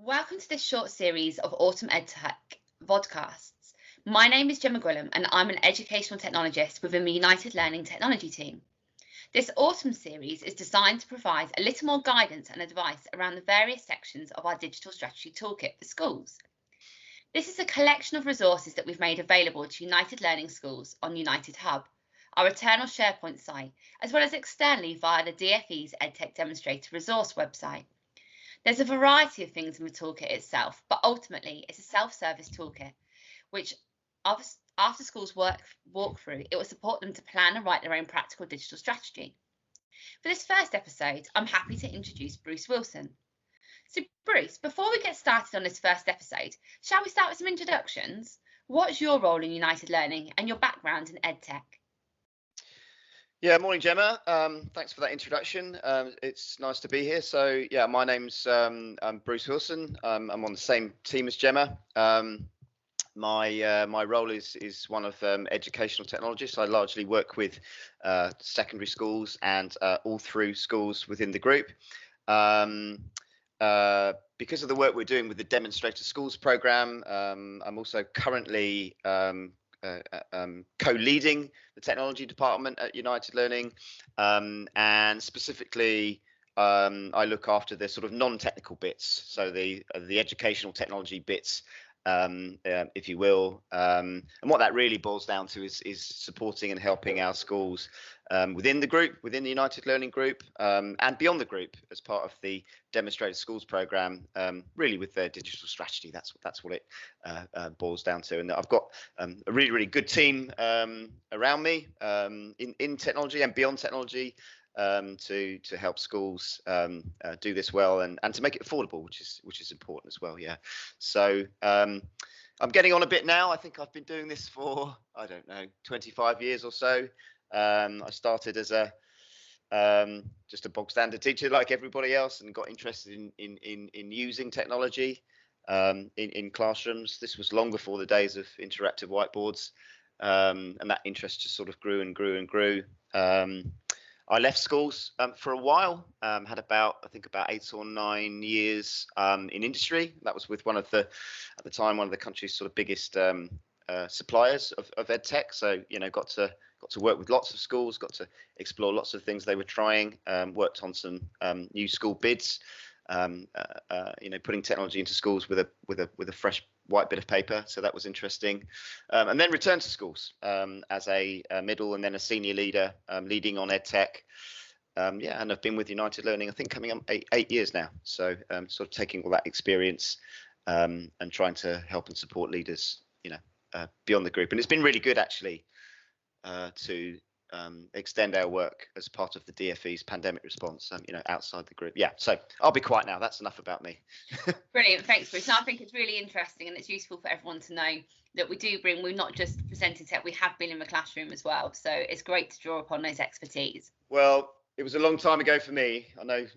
Welcome to this short series of Autumn EdTech Vodcasts. My name is Gemma Gwillam and I'm an educational technologist within the United Learning Technology team. This autumn series is designed to provide a little more guidance and advice around the various sections of our digital strategy toolkit for schools. This is a collection of resources that we've made available to United Learning schools on United Hub, our internal SharePoint site, as well as externally via the DFE's EdTech Demonstrator resource website. There's a variety of things in the toolkit itself, but ultimately it's a self-service toolkit, which after schools walk through, it will support them to plan and write their own practical digital strategy. For this first episode, I'm happy to introduce Bruce Wilson. So Bruce, before we get started on this first episode, shall we start with some introductions? What's your role in United Learning and your background in EdTech? Yeah, morning, Gemma. Thanks for that introduction. It's nice to be here. So, yeah, my name's Bruce Wilson. I'm on the same team as Gemma. My role is one of educational technologists. I largely work with secondary schools and all through schools within the group. Because of the work we're doing with the Demonstrator Schools program, I'm also currently co-leading the technology department at United Learning, and specifically I look after the sort of non-technical bits, so the educational technology bits, if you will, and what that really boils down to is supporting and helping our schools within the group, within the United Learning group, and beyond the group as part of the Demonstrated Schools program, really with their digital strategy. That's what it boils down to. And I've got a really good team around me in technology and beyond technology, to help schools do this well and to make it affordable, which is important as well. Yeah. So I'm getting on a bit now. I think I've been doing this for, I don't know, 25 years or so. I started as just a bog standard teacher like everybody else, and got interested in using technology in classrooms. This was long before the days of interactive whiteboards, and that interest just sort of grew and grew and grew. I left schools for a while, had about 8 or 9 years in industry. That was with at the time, one of the country's sort of biggest suppliers of EdTech. So, got to work with lots of schools, got to explore lots of things they were trying, worked on some new school bids, putting technology into schools with a fresh white bit of paper. So that was interesting. And then returned to schools as a middle and then a senior leader, leading on EdTech. And I've been with United Learning, I think, coming up 8 years now. So sort of taking all that experience and trying to help and support leaders, beyond the group. And it's been really good, actually, to extend our work as part of the DFE's pandemic response, outside the group. Yeah, so I'll be quiet now. That's enough about me. Brilliant, thanks, Bruce. I think it's really interesting, and it's useful for everyone to know that we're not just presenting tech, we have been in the classroom as well. So it's great to draw upon those expertise. Well, it was a long time ago for me. I know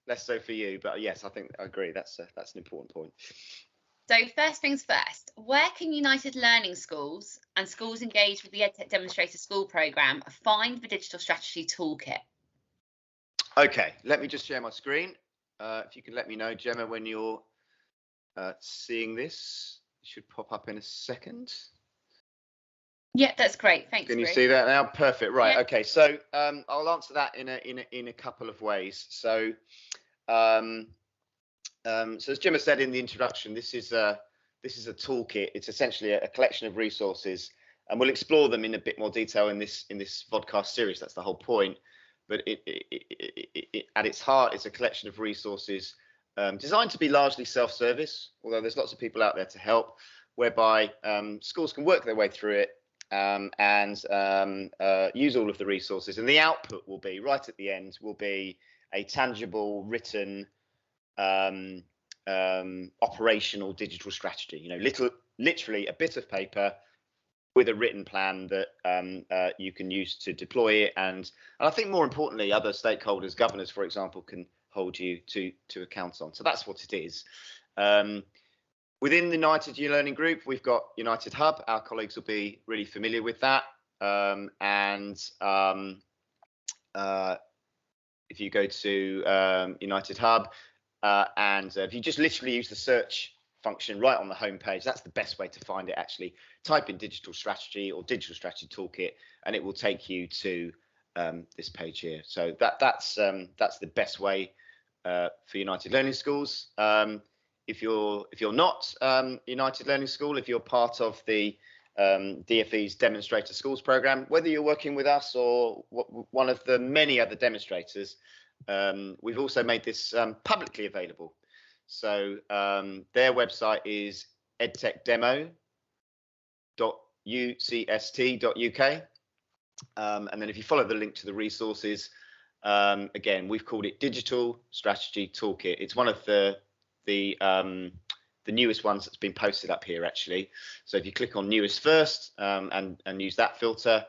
less so for you, but yes, I think I agree. That's an important point. So first things first, where can United Learning schools and schools engaged with the EdTech Demonstrator School programme find the digital strategy toolkit? Okay, let me just share my screen. If you can let me know, Gemma, when you're seeing this. It should pop up in a second. Yeah, that's great. Thanks. Can you see that now? Perfect. Right. Yeah. Okay. So I'll answer that in a couple of ways. So so as Gemma said in the introduction, this is a toolkit. It's essentially a collection of resources, and we'll explore them in a bit more detail in this vodcast series. That's the whole point. But it at its heart, it's a collection of resources designed to be largely self-service, although there's lots of people out there to help, whereby schools can work their way through it and use all of the resources. And the output will be, right at the end, will be a tangible, written, operational digital strategy. Literally a bit of paper with a written plan that you can use to deploy it, and I think more importantly, other stakeholders, governors, for example, can hold you to account on. So that's what it is. Within the United Learning Group, we've got United Hub. Our colleagues will be really familiar with that, and if you go to United Hub, and if you just literally use the search function right on the home page, that's the best way to find it. Actually, type in digital strategy or digital strategy toolkit, and it will take you to this page here. So that's the best way for United Learning Schools. If you're not United Learning School, if you're part of the DFE's Demonstrator Schools program, whether you're working with us or one of the many other demonstrators, we've also made this publicly available. So their website is edtechdemo.ucst.uk. And then if you follow the link to the resources, again, we've called it Digital Strategy Toolkit. It's one of the newest ones that's been posted up here, actually. So if you click on newest first and use that filter,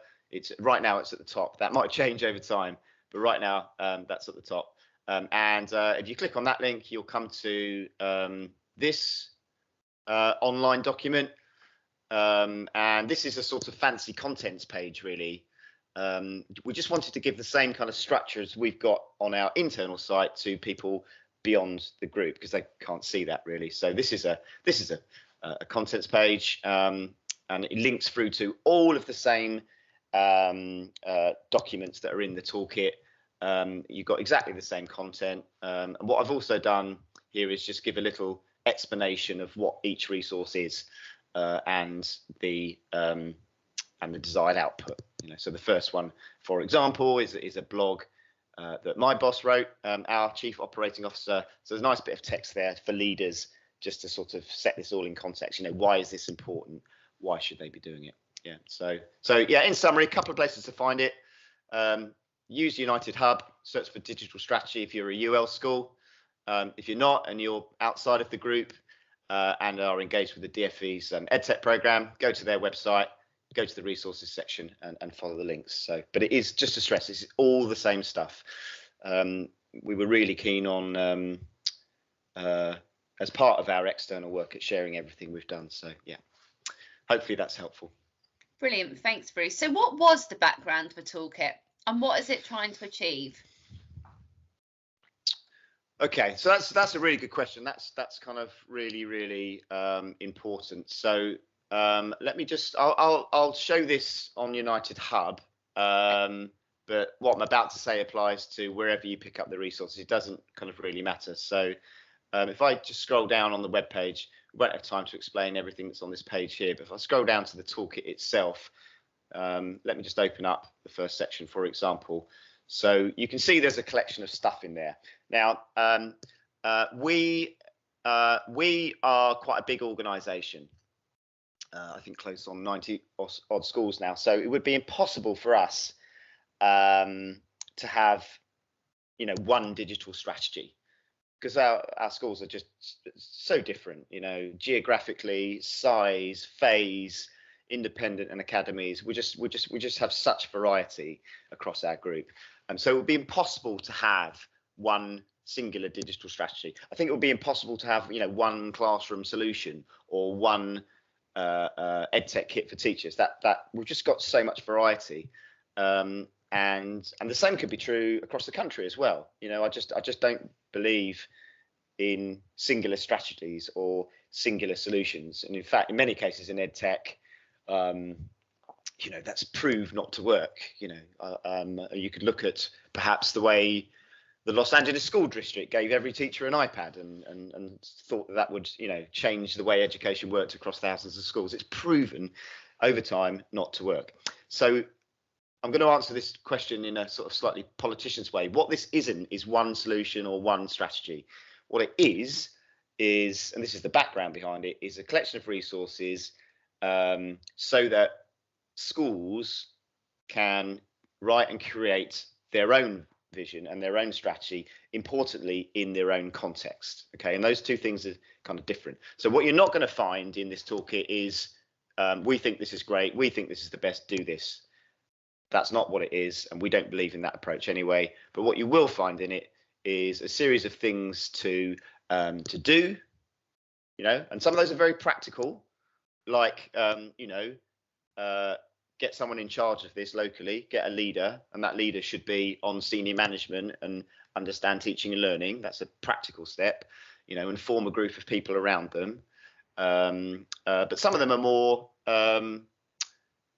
right now it's at the top. That might change over time, but right now that's at the top. And if you click on that link, you'll come to this online document. And this is a sort of fancy contents page, really. We just wanted to give the same kind of structure as we've got on our internal site to people beyond the group, because they can't see that really. So this is a contents page, and it links through to all of the same documents that are in the toolkit. You've got exactly the same content. And what I've also done here is just give a little explanation of what each resource is and the desired output. So the first one, for example, is a blog that my boss wrote, our chief operating officer. So there's a nice bit of text there for leaders, just to sort of set this all in context. Why is this important? Why should they be doing it? Yeah. So yeah, in summary, a couple of places to find it. Use United Hub, search for digital strategy if you're a UL school. If you're not and you're outside of the group and are engaged with the DFE's EdTech program, go to their website, go to the resources section and follow the links. So, but it is, just to stress, this is all the same stuff. We were really keen on, as part of our external work, at sharing everything we've done. So yeah, hopefully that's helpful. Brilliant, thanks Bruce. So what was the background for Toolkit and what is it trying to achieve? Okay, so that's a really good question. That's kind of really important. So let me just, I'll show this on United Hub, but what I'm about to say applies to wherever you pick up the resources. It doesn't kind of really matter. So if I just scroll down on the web page, we won't have time to explain everything that's on this page here, but if I scroll down to the toolkit itself, let me just open up the first section, for example. So you can see there's a collection of stuff in there. Now, we are quite a big organisation. I think close on 90 odd schools now. So it would be impossible for us to have, one digital strategy, because our schools are just so different, geographically, size, phase, independent and academies. We just have such variety across our group. And so it would be impossible to have one singular digital strategy. I think it would be impossible to have, one classroom solution or one EdTech kit for teachers. That we've just got so much variety, and the same could be true across the country as well. I just don't believe in singular strategies or singular solutions. And in fact, in many cases in EdTech, that's proved not to work. You could look at perhaps the way the Los Angeles school district gave every teacher an iPad and thought that would, change the way education worked across thousands of schools. It's proven over time not to work. So I'm going to answer this question in a sort of slightly politician's way. What this isn't is one solution or one strategy. What it is, and this is the background behind it, is a collection of resources so that schools can write and create their own vision and their own strategy, importantly in their own context. Okay, and those two things are kind of different. So what you're not going to find in this toolkit is we think this is great, we think this is the best, do this. That's not what it is, and we don't believe in that approach anyway. But what you will find in it is a series of things to do, and some of those are very practical, like get someone in charge of this locally, get a leader, and that leader should be on senior management and understand teaching and learning. That's a practical step, and form a group of people around them. But some of them are more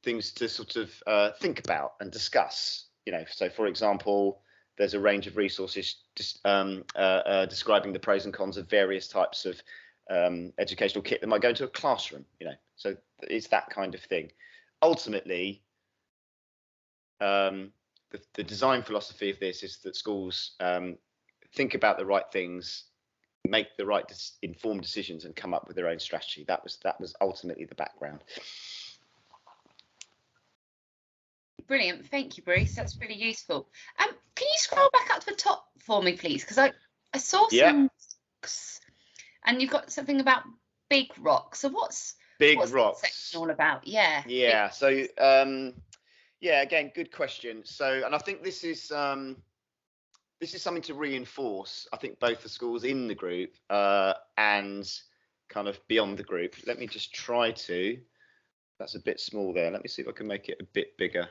things to sort of think about and discuss. So for example, there's a range of resources describing the pros and cons of various types of educational kit that might go into a classroom. So it's that kind of thing. Ultimately, the design philosophy of this is that schools think about the right things, make the right informed decisions, and come up with their own strategy. That was ultimately the background. Brilliant, thank you, Bruce. That's really useful. Can you scroll back up to the top for me, please? Because I saw some rocks, and you've got something about big rocks. So what's rocks that section all about? Yeah. So again, good question. So, and I think this is something to reinforce, I think, both the schools in the group and kind of beyond the group. Let me just try to. That's a bit small there. Let me see if I can make it a bit bigger.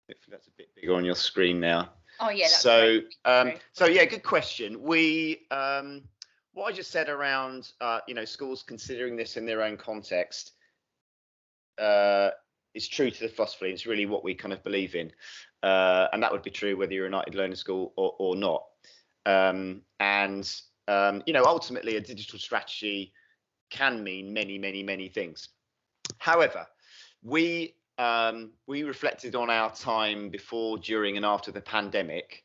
Hopefully that's a bit bigger on your screen now. Oh yeah. That's great. So yeah, good question. We what I just said around schools considering this in their own context is true to the philosophy. It's really what we kind of believe in, and that would be true whether you're a United Learning School or not. Ultimately, a digital strategy can mean many things. However, we reflected on our time before, during, and after the pandemic,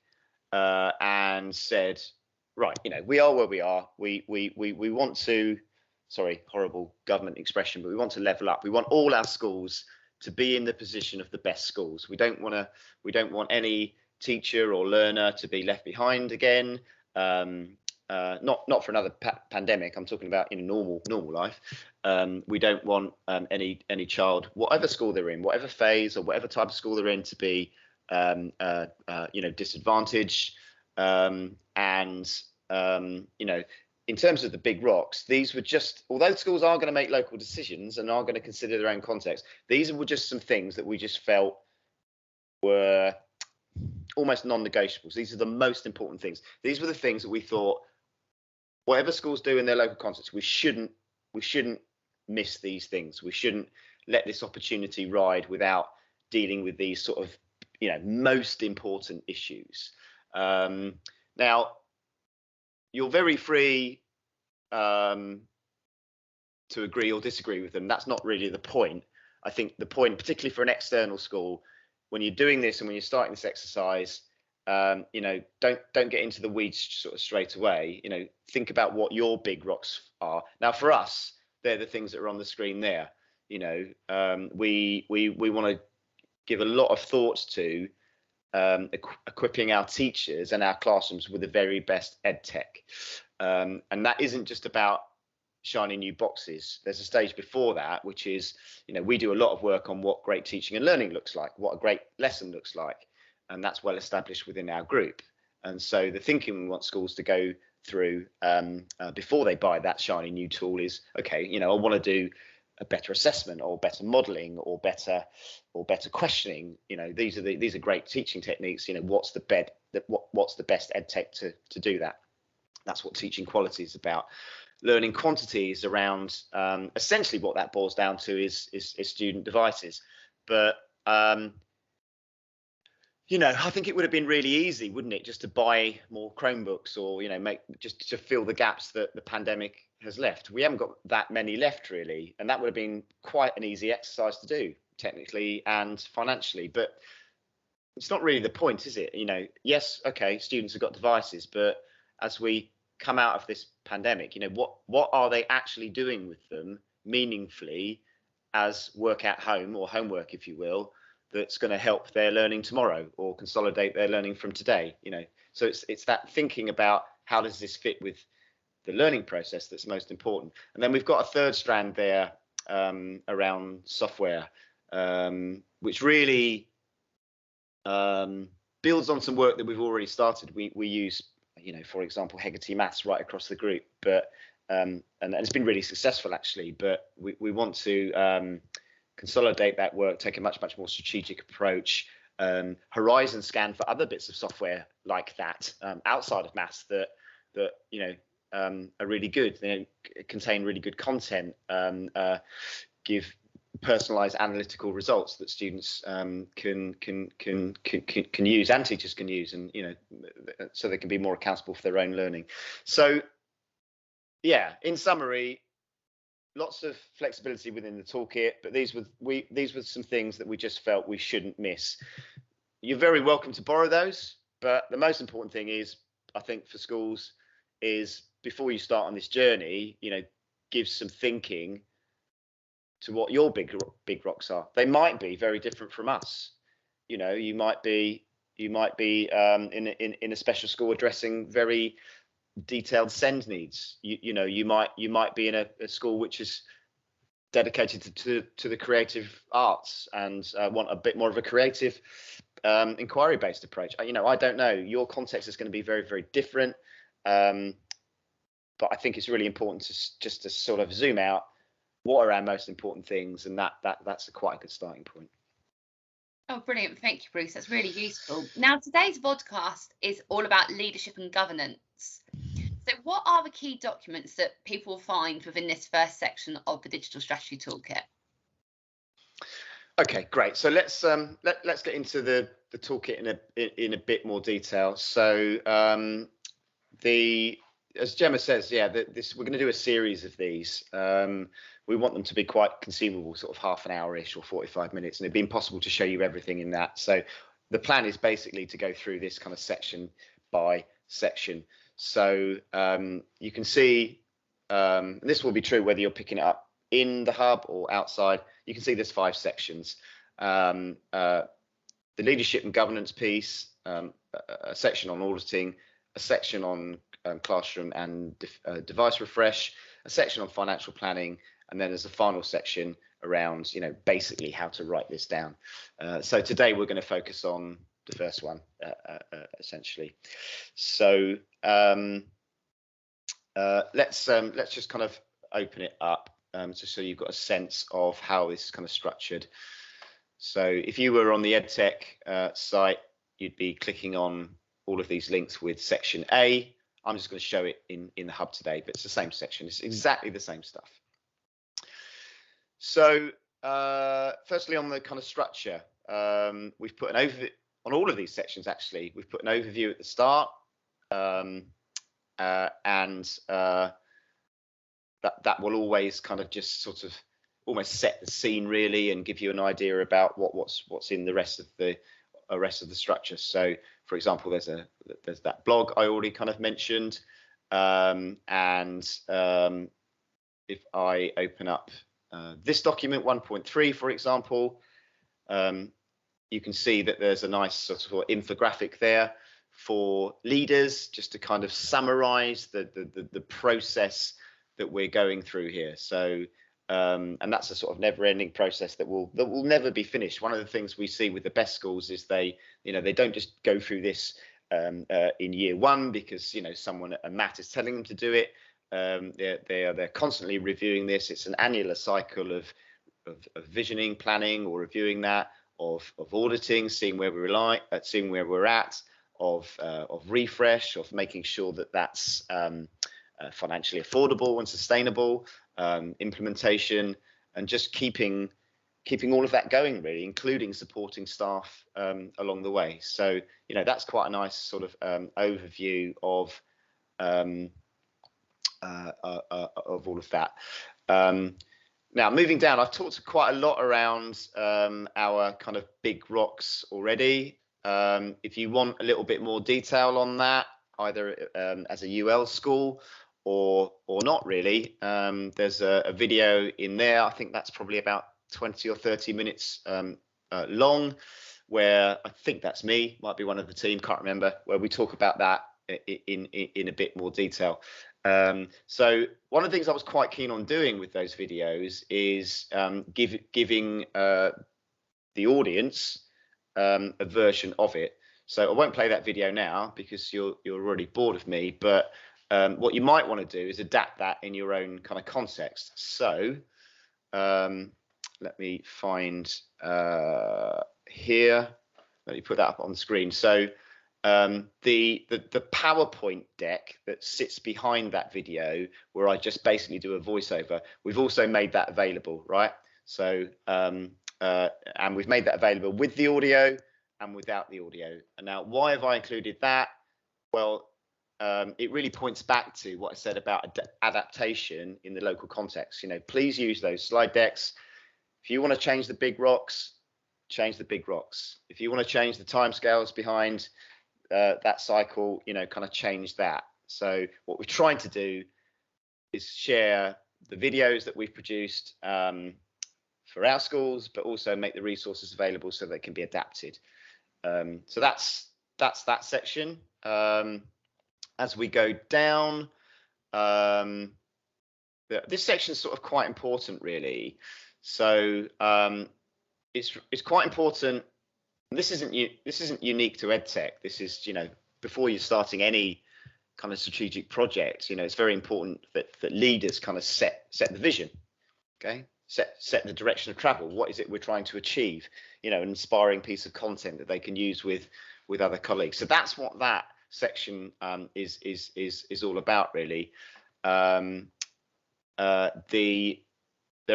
and said, right, we are where we are. We want to, sorry, horrible government expression, but we want to level up. We want all our schools to be in the position of the best schools. We don't want any teacher or learner to be left behind again. Not for another pandemic. I'm talking about in normal life. We don't want any child, whatever school they're in, whatever phase or whatever type of school they're in, to be disadvantaged. In terms of the big rocks, these were just, although schools are going to make local decisions and are going to consider their own context, these were just some things that we just felt were almost non-negotiables. These are the most important things. These were the things that we thought, whatever schools do in their local context, we shouldn't miss these things. We shouldn't let this opportunity ride without dealing with these sort of most important issues. Now, you're very free to agree or disagree with them. That's not really the point. I think the point, particularly for an external school, when you're doing this and when you're starting this exercise, don't get into the weeds sort of straight away. Think about what your big rocks are. Now, for us, they're the things that are on the screen there. We want to give a lot of thoughts to equipping our teachers and our classrooms with the very best ed tech, and that isn't just about shiny new boxes. There's a stage before that, which is we do a lot of work on what great teaching and learning looks like, what a great lesson looks like, and that's well established within our group. And so the thinking we want schools to go through before they buy that shiny new tool is, okay, I want to do a better assessment or better modeling or better questioning. These are great teaching techniques. What's the best ed tech to do that? That's what teaching quality is about. Learning quantity is around essentially what that boils down to is student devices. But I think it would have been really easy, wouldn't it, just to buy more Chromebooks or make just to fill the gaps that the pandemic has left. We haven't got that many left, really, and that would have been quite an easy exercise to do technically and financially. But it's not really the point, is it? Yes, okay, students have got devices, but as we come out of this pandemic, what are they actually doing with them meaningfully as work at home or homework, if you will, that's going to help their learning tomorrow or consolidate their learning from today? So it's that thinking about how does this fit with the learning process that's most important. And then we've got a third strand there around software, which really builds on some work that we've already started. We use, for example, Hegarty Maths right across the group, but and it's been really successful actually. But we want to consolidate that work, take a much more strategic approach, horizon scan for other bits of software like that outside of maths that are really good. They contain really good content, give personalized analytical results that students can use and teachers can use, and so they can be more accountable for their own learning. So yeah, in summary, lots of flexibility within the toolkit, but these were some things that we just felt we shouldn't miss. You're very welcome to borrow those, but the most important thing is, I think, for schools is, before you start on this journey, give some thinking to what your big rocks are. They might be very different from us. You might be in a special school addressing very detailed SEND needs. You might be in a school which is dedicated to the creative arts and want a bit more of a creative inquiry-based approach. I don't know. Your context is going to be very, very different. But I think it's really important to sort of zoom out. What are our most important things? And that's quite a good starting point. Oh, brilliant. Thank you, Bruce. That's really useful. Now, today's vodcast is all about leadership and governance. So what are the key documents that people will find within this first section of the Digital Strategy Toolkit? Okay, great. So let's get into the toolkit in a bit more detail. So as Gemma says, we're going to do a series of these. We want them to be quite consumable, sort of half an hour-ish or 45 minutes, and it'd be impossible to show you everything in that. So the plan is basically to go through this kind of section by section. So you can see, and this will be true whether you're picking it up in the hub or outside. You can see there's 5 sections. The leadership and governance piece, a section on auditing, a section on classroom and device refresh, a section on financial planning, and then there's a final section around, basically how to write this down. So today we're going to focus on the first one, essentially. So let's just kind of open it up, just so you've got a sense of how this is kind of structured. So if you were on the EdTech site, you'd be clicking on all of these links with section A. I'm just going to show it in the hub today, but it's the same section. It's exactly the same stuff. So firstly, on the kind of structure, we've put an overview on all of these sections. Actually, we've put an overview at the start, and that will always kind of just sort of almost set the scene really, and give you an idea about what's in the rest of the structure. So, for example, there's that blog I already kind of mentioned, and if I open up this document 1.3, for example, you can see that there's a nice sort of infographic there for leaders, just to kind of summarize the process that we're going through here. So and that's a sort of never-ending process that will never be finished. One of the things we see with the best schools is they don't just go through this in year 1 because someone at MAT is telling them to do it. They're constantly reviewing this. It's an annular cycle of visioning, planning, or reviewing that, of auditing, seeing where we're at, of refresh, of making sure that that's financially affordable and sustainable, implementation, and just keeping all of that going, really, including supporting staff along the way. So that's quite a nice sort of overview of all of that. Now, moving down, I've talked quite a lot around our kind of big rocks already. If you want a little bit more detail on that, either as a UL school or not really, there's a video in there. I think that's probably about 20 or 30 minutes long, where I think that's me, might be one of the team, can't remember, where we talk about that in a bit more detail. So one of the things I was quite keen on doing with those videos is giving the audience a version of it. So I won't play that video now because you're already bored of me, but what you might want to do is adapt that in your own kind of context. So let me find here. Let me put that up on the screen. So the PowerPoint deck that sits behind that video, where I just basically do a voiceover, we've also made that available, right? So and we've made that available with the audio and without the audio. And now, why have I included that? Well, it really points back to what I said about adaptation in the local context. You know, please use those slide decks. If you want to change the big rocks, change the big rocks. If you want to change the timescales behind that cycle, you know, kind of change that. So what we're trying to do is share the videos that we've produced for our schools, but also make the resources available so they can be adapted. So that's that section. As we go down, this section is sort of quite important, really. So it's quite important. This isn't unique to EdTech. This is, you know, before you're starting any kind of strategic project, you know, it's very important that leaders kind of set the vision. Okay, set the direction of travel. What is it we're trying to achieve? You know, an inspiring piece of content that they can use with other colleagues. So that's what that section is all about, really. There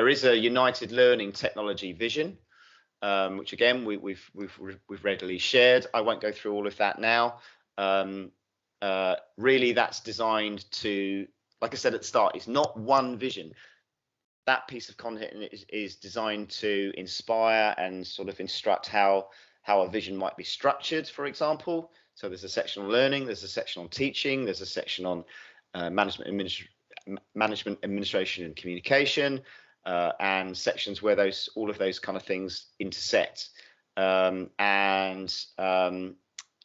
is a United Learning technology vision, which again we've regularly shared. I won't go through all of that now. Really, that's designed to, like I said at the start, it's not one vision. That piece of content is designed to inspire and sort of instruct how a vision might be structured, for example. So there's a section on learning, there's a section on teaching, there's a section on management, administration and communication, and sections where all of those kind of things intersect. You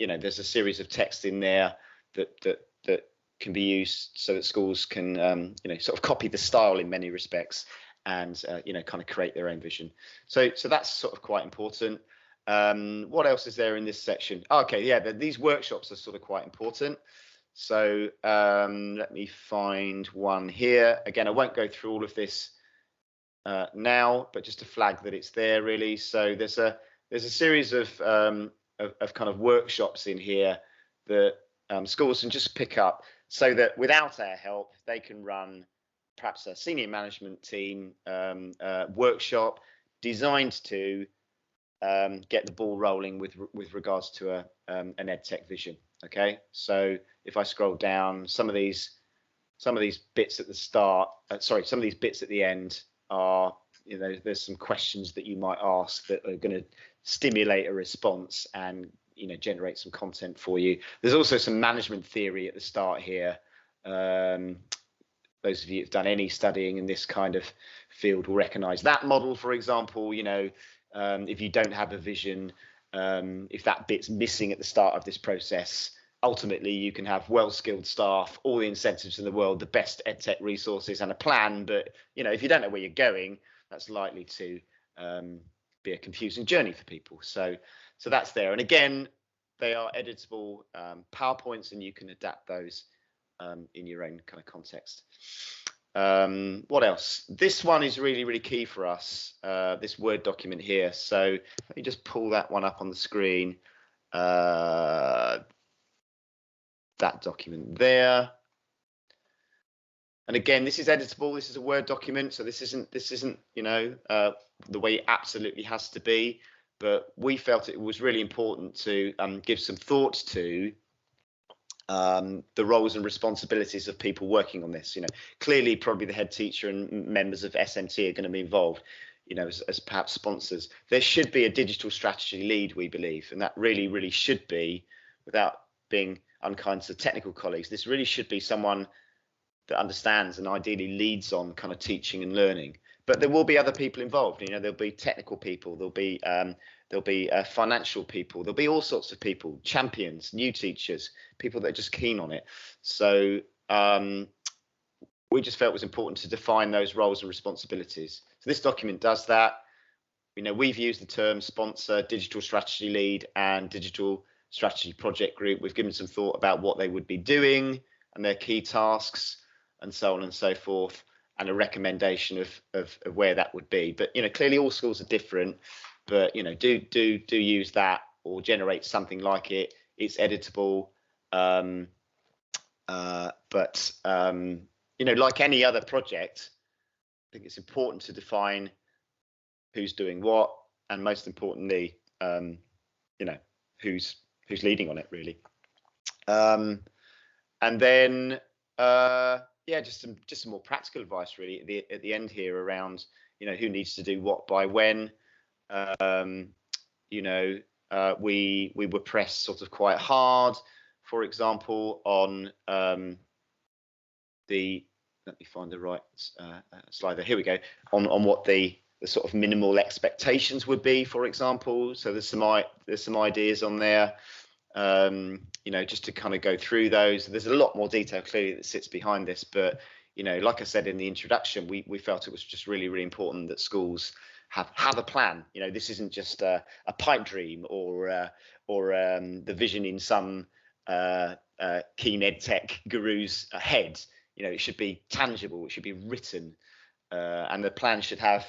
know, there's a series of text in there that can be used so that schools can you know, sort of copy the style in many respects, and you know, kind of create their own vision. So that's sort of quite important. What else is there in this section? Okay, yeah, these workshops are sort of quite important. So let me find one here. Again, I won't go through all of this now, but just to flag that it's there, really. So there's a series of kind of workshops in here that schools can just pick up, so that without our help, they can run perhaps a senior management team workshop designed to get the ball rolling with regards to an EdTech vision. Okay, so if I scroll down, some of these bits at the start, some of these bits at the end are, you know, there's some questions that you might ask that are going to stimulate a response and, you know, generate some content for you. There's also some management theory at the start here. Those of you who've done any studying in this kind of field will recognize that model, for example. You know, if you don't have a vision, if that bit's missing at the start of this process, ultimately you can have well-skilled staff, all the incentives in the world, the best EdTech resources and a plan, but, you know, if you don't know where you're going, that's likely to be a confusing journey for people. So that's there. And again, they are editable PowerPoints, and you can adapt those in your own kind of context. What else? This one is really, really key for us, this Word document here. So let me just pull that one up on the screen. That document there. And again, this is editable. This is a Word document, so this isn't you know, the way it absolutely has to be. But we felt it was really important to give some thought to the roles and responsibilities of people working on this. You know, clearly, probably the head teacher and members of SMT are going to be involved, you know, as perhaps sponsors. There should be a digital strategy lead, we believe, and that really, really should be, without being unkind to technical colleagues, this really should be someone that understands and ideally leads on kind of teaching and learning. But there will be other people involved. You know, there'll be technical people, there'll be financial people, there'll be all sorts of people, champions, new teachers, people that are just keen on it. So we just felt it was important to define those roles and responsibilities. So this document does that. You know, we've used the term sponsor, digital strategy lead, and digital strategy project group. We've given some thought about what they would be doing and their key tasks and so on and so forth. and a recommendation of where that would be. But clearly all schools are different. But do use that or generate something like it. It's editable. But like any other project, I think it's important to define who's doing what, and most importantly, who's leading on it really. And then just some more practical advice really at the end here around who needs to do what by when. We were pressed sort of quite hard, for example, on let me find the right slide there. Here we go. On what the sort of minimal expectations would be, for example. So there's some ideas on there. Just to kind of go through those. There's a lot more detail clearly that sits behind this, but like I said in the introduction, we felt it was just really, really important that schools have a plan. This isn't just a pipe dream or the vision in some keen ed tech guru's head. It should be tangible, it should be written, and the plan should have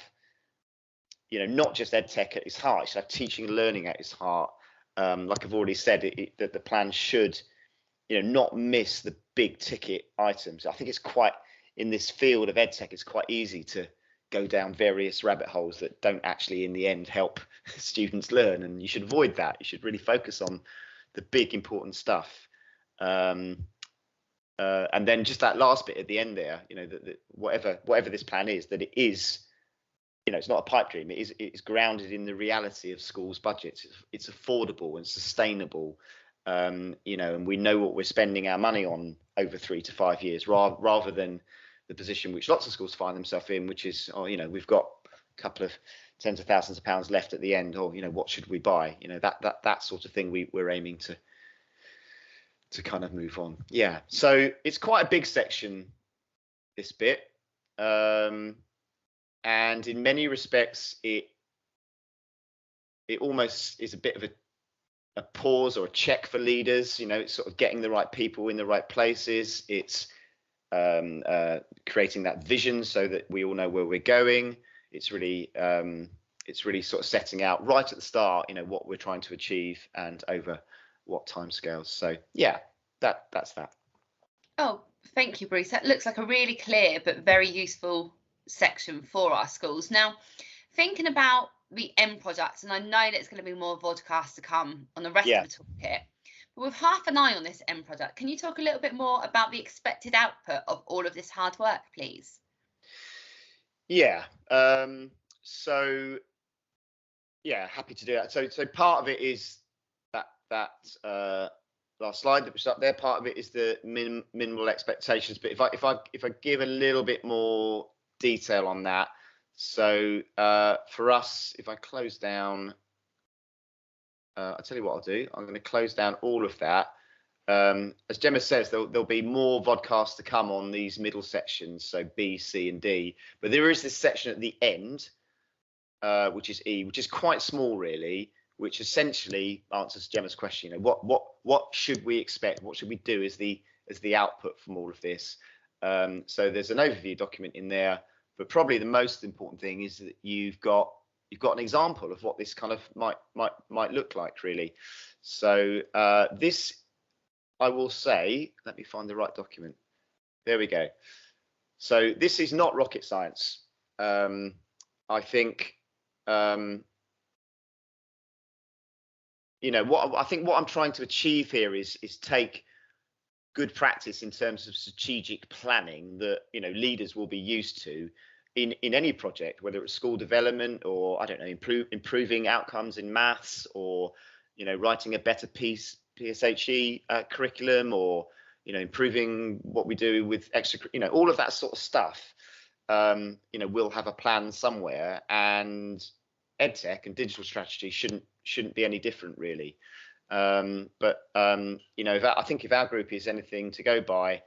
not just ed tech at its heart, it should have teaching and learning at its heart. Like I've already said, that the plan should not miss the big ticket items. I think it's quite, in this field of ed tech, it's quite easy to go down various rabbit holes that don't actually in the end help students learn, and you should avoid that. You should really focus on the big important stuff. And then just that last bit at the end there, that whatever this plan is, that it is, it's not a pipe dream. It's grounded in the reality of schools' budgets. It's affordable and sustainable, and we know what we're spending our money on over 3 to 5 years, rather than the position which lots of schools find themselves in, which is, we've got a couple of tens of thousands of pounds left at the end, or what should we buy? That sort of thing we're aiming to kind of move on. Yeah, so it's quite a big section, this bit, and in many respects it almost is a bit of a pause or a check for leaders. It's sort of getting the right people in the right places. It's creating that vision so that we all know where we're going. It's really sort of setting out right at the start, what we're trying to achieve and over what timescales. So yeah, that's that. Oh, thank you, Bruce. That looks like a really clear but very useful section for our schools. Now, thinking about the end product, and I know that it's going to be more Vodcast to come on the rest of the toolkit, but with half an eye on this end product, can you talk a little bit more about the expected output of all of this hard work, please? Yeah. So yeah, happy to do that. So part of it is that last slide that was up there. Part of it is the minimal expectations. But if I give a little bit more detail on that, so for us, if I close down, I'll tell you what I'll do. I'm going to close down all of that. As Gemma says, there'll be more vodcasts to come on these middle sections, so B, C, and D. But there is this section at the end, which is E, which is quite small, really, which essentially answers Gemma's question. What should we expect? What should we do as the output from all of this? So there's an overview document in there, but probably the most important thing is that you've got an example of what this kind of might look like, really. So this, I will say, let me find the right document. There we go. So this is not rocket science. I think, what I'm trying to achieve here is take good practice in terms of strategic planning that leaders will be used to in any project, whether it's school development or, I don't know, improving outcomes in maths, or writing a better PSHE curriculum, or improving what we do with extra, all of that sort of stuff. We'll have a plan somewhere, and EdTech and digital strategy shouldn't be any different, really. But I think if our group is anything to go by,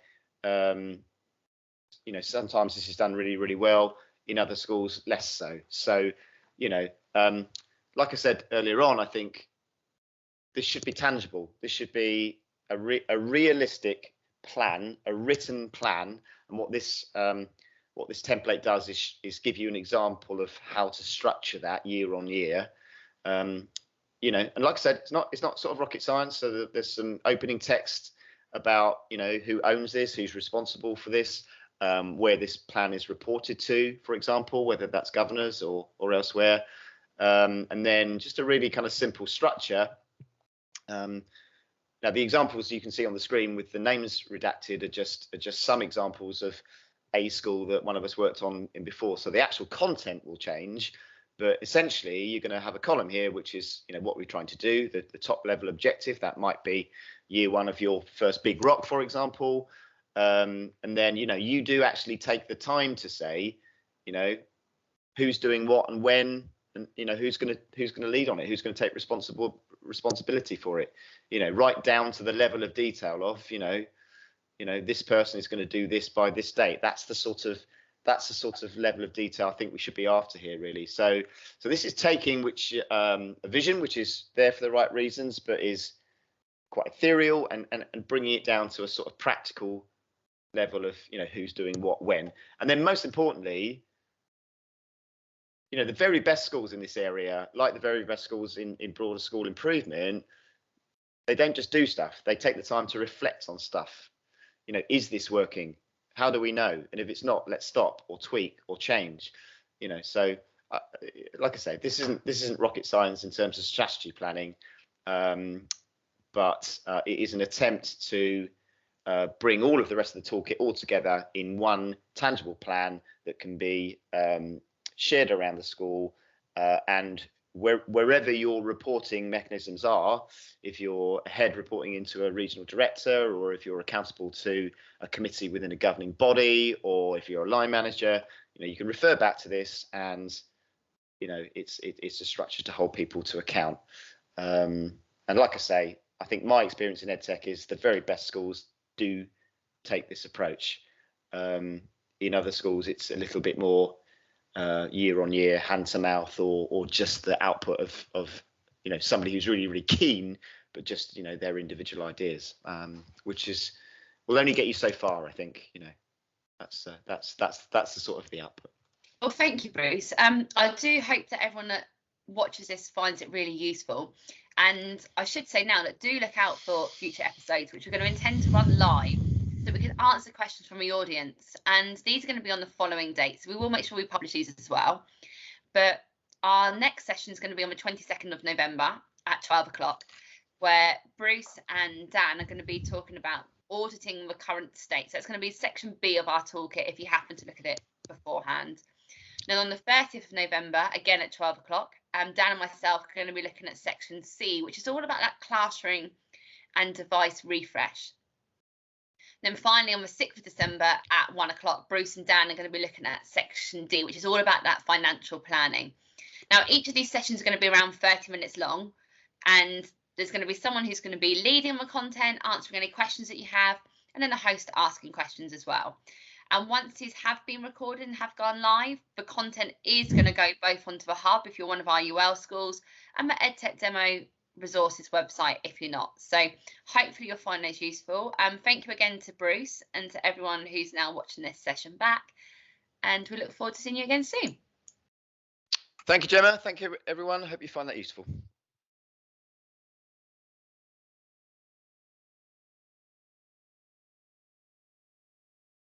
sometimes this is done really, really well. In other schools, less so. So, like I said earlier on, I think this should be tangible. This should be a realistic plan, a written plan, and what this what this template does is give you an example of how to structure that year on year. You know, and like I said, it's not sort of rocket science. So there's some opening text about, you know, who owns this, who's responsible for this, where this plan is reported to, for example, whether that's governors or elsewhere, and then just a really kind of simple structure. Now, the examples you can see on the screen with the names redacted are just some examples of a school that one of us worked on in before. So the actual content will change, but essentially you're going to have a column here, which is, you know, what we're trying to do, the top level objective. That might be year one of your first big rock, for example. And then, you know, you do actually take the time to say, you know, who's doing what and when, and, you know, who's going to lead on it, who's going to take responsibility for it, you know, right down to the level of detail of, you know, this person is going to do this by this date. That's the sort of level of detail I think we should be after here, really. So this is taking a vision which is there for the right reasons, but is quite ethereal, and bringing it down to a sort of practical level of, you know, who's doing what when. And then most importantly, you know, the very best schools in this area, like the very best schools in broader school improvement, they don't just do stuff. They take the time to reflect on stuff. You know, is this working? How do we know? And if it's not, let's stop or tweak or change. You know, so like I say, this isn't rocket science in terms of strategy planning, but it is an attempt to bring all of the rest of the toolkit all together in one tangible plan that can be shared around the school, and wherever your reporting mechanisms are, if you're a head reporting into a regional director, or if you're accountable to a committee within a governing body, or if you're a line manager, you know, you can refer back to this, and, you know, it's a structure to hold people to account. And like I say, I think my experience in EdTech is the very best schools do take this approach. In other schools, it's a little bit more year on year, hand to mouth, or just the output of you know, somebody who's really, really keen, but just, you know, their individual ideas, which will only get you so far, I think. You know, that's the sort of the output. Well, thank you, Bruce. I do hope that everyone that watches this finds it really useful. And I should say now that do look out for future episodes, which we're going to intend to run live, so we can answer questions from the audience. And these are going to be on the following dates. We will make sure we publish these as well. But our next session is going to be on the 22nd of November at 12 o'clock, where Bruce and Dan are going to be talking about auditing the current state. So it's going to be section B of our toolkit if you happen to look at it beforehand. Then on the 30th of November, again at 12 o'clock, Dan and myself are going to be looking at section C, which is all about that classroom and device refresh. Then finally, on the 6th of December at 1 o'clock, Bruce and Dan are going to be looking at section D, which is all about that financial planning. Now, each of these sessions are going to be around 30 minutes long, and there's going to be someone who's going to be leading the content, answering any questions that you have, and then the host asking questions as well. And once these have been recorded and have gone live, the content is going to go both onto the hub if you're one of our UL schools, and the EdTech Demo resources website if you're not. So hopefully you'll find those useful. Thank you again to Bruce and to everyone who's now watching this session back, and we look forward to seeing you again soon. Thank you, Gemma. Thank you, everyone. I hope you find that useful.